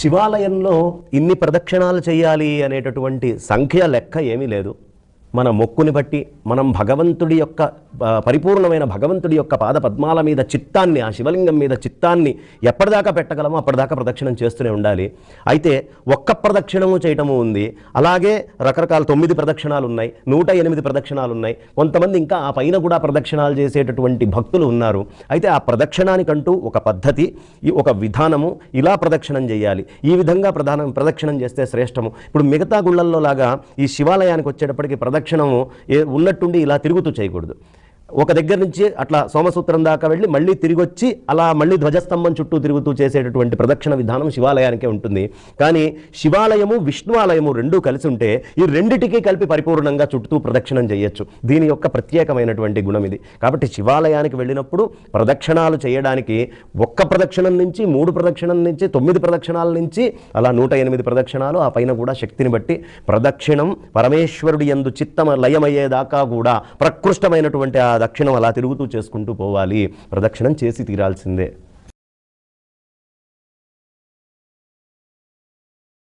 శివాలయంలో ఇన్ని ప్రదక్షిణాలు చేయాలి అనేటటువంటి సంఖ్య లెక్క ఏమీ లేదు. మన మొక్కుని బట్టి మనం భగవంతుడి యొక్క పరిపూర్ణమైన భగవంతుడి యొక్క పాద పద్మాల మీద చిత్తాన్ని, ఆ శివలింగం మీద చిత్తాన్ని ఎప్పటిదాకా పెట్టగలమో అప్పటిదాకా ప్రదక్షిణం చేస్తూనే ఉండాలి. అయితే ఒక్క ప్రదక్షిణము చేయటము ఉంది, అలాగే రకరకాల 9 ప్రదక్షిణాలు ఉన్నాయి, 108 ప్రదక్షిణాలు ఉన్నాయి. కొంతమంది ఇంకా ఆ పైన కూడా ప్రదక్షిణాలు చేసేటటువంటి భక్తులు ఉన్నారు. అయితే ఆ ప్రదక్షిణానికంటూ ఒక పద్ధతి, ఒక విధానము, ఇలా ప్రదక్షిణం చేయాలి, ఈ విధంగా ప్రదక్షిణం చేస్తే శ్రేష్టము. ఇప్పుడు మిగతా గుళ్ళల్లో లాగా ఈ శివాలయానికి వచ్చేటప్పటికి ప్రదక్షిణము ఉన్నట్టుండి ఇలా తిరుగుతూ చేయకూడదు. ఒక దగ్గర నుంచి అట్లా సోమసూత్రం దాకా వెళ్ళి మళ్ళీ తిరిగి వచ్చి అలా మళ్ళీ ధ్వజస్తంభం చుట్టూ తిరుగుతూ చేసేటటువంటి ప్రదక్షిణ విధానం శివాలయానికే ఉంటుంది. కానీ శివాలయము విష్ణు ఆలయము రెండూ కలిసి ఉంటే ఈ రెండిటికీ కలిపి పరిపూర్ణంగా చుట్టూ ప్రదక్షిణం చేయొచ్చు. దీని యొక్క ప్రత్యేకమైనటువంటి గుణం ఇది. కాబట్టి శివాలయానికి వెళ్ళినప్పుడు ప్రదక్షిణాలు చేయడానికి ఒక్క ప్రదక్షిణం నుంచి 3 ప్రదక్షిణం నుంచి 9 ప్రదక్షిణాల నుంచి అలా 108 ప్రదక్షిణాలు, ఆ పైన కూడా శక్తిని బట్టి ప్రదక్షిణం పరమేశ్వరుడి యందు చిత్తమ లయమయ్యేదాకా కూడా ప్రకృష్టమైనటువంటి ఆ దక్షిణం అలా తిరుగుతూ చేసుకుంటూ పోవాలి. ప్రదక్షిణం చేసి తీరాల్సిందే.